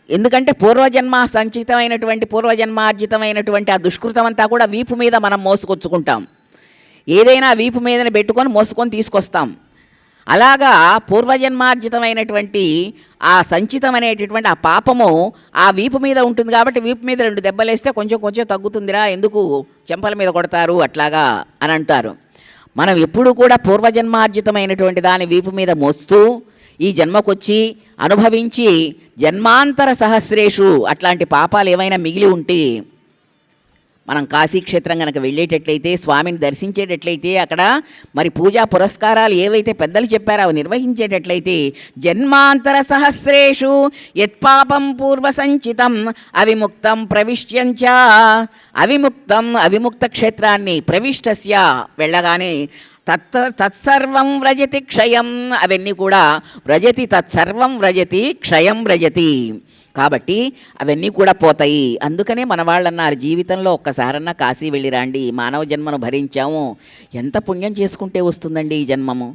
ఎందుకంటే పూర్వజన్మార్జితమైనటువంటి ఆ దుష్కృతం అంతా కూడా వీపు మీద మనం మోసుకొచ్చుకుంటాం. ఏదైనా వీపు మీదనే పెట్టుకొని మోసుకొని తీసుకొస్తాం. అలాగా పూర్వజన్మార్జితమైనటువంటి ఆ సంచితం అనేటటువంటి ఆ పాపము ఆ వీపు మీద ఉంటుంది కాబట్టి వీపు మీద 2 దెబ్బలేస్తే కొంచెం కొంచెం తగ్గుతుందిరా, ఎందుకు చెంపల మీద కొడతారు అట్లాగా అని అంటారు. మనం ఎప్పుడు కూడా పూర్వజన్మార్జితమైనటువంటి దాని వీపు మీద మోస్తూ ఈ జన్మకొచ్చి అనుభవించి జన్మాంతర సహస్రేషు అట్లాంటి పాపాలు ఏమైనా మిగిలి ఉంటే మనం కాశీక్షేత్రం కనుక వెళ్ళేటట్లయితే, స్వామిని దర్శించేటట్లయితే, అక్కడ మరి పూజా పురస్కారాలు ఏవైతే పెద్దలు చెప్పారో అవి నిర్వహించేటట్లయితే జన్మాంతర సహస్రేషు యత్పాపం పూర్వ సంచితం అవిముక్తం ప్రవిశ్యంచ, అవిముక్త క్షేత్రాన్ని ప్రవిష్టస్య వెళ్ళగానే తత్సర్వం వ్రజతి క్షయం, అవన్నీ కూడా వ్రజతి, తత్సర్వం వ్రజతి క్షయం వ్రజతి. కాబట్టి అవన్నీ కూడా పోతాయి. అందుకనే మన వాళ్ళు అన్నారు, జీవితంలో ఒక్కసారన్నా కాశీ వెళ్ళి రండి, మానవ జన్మను భరించాము, ఎంత పుణ్యం చేసుకుంటే వస్తుందండి ఈ జన్మము.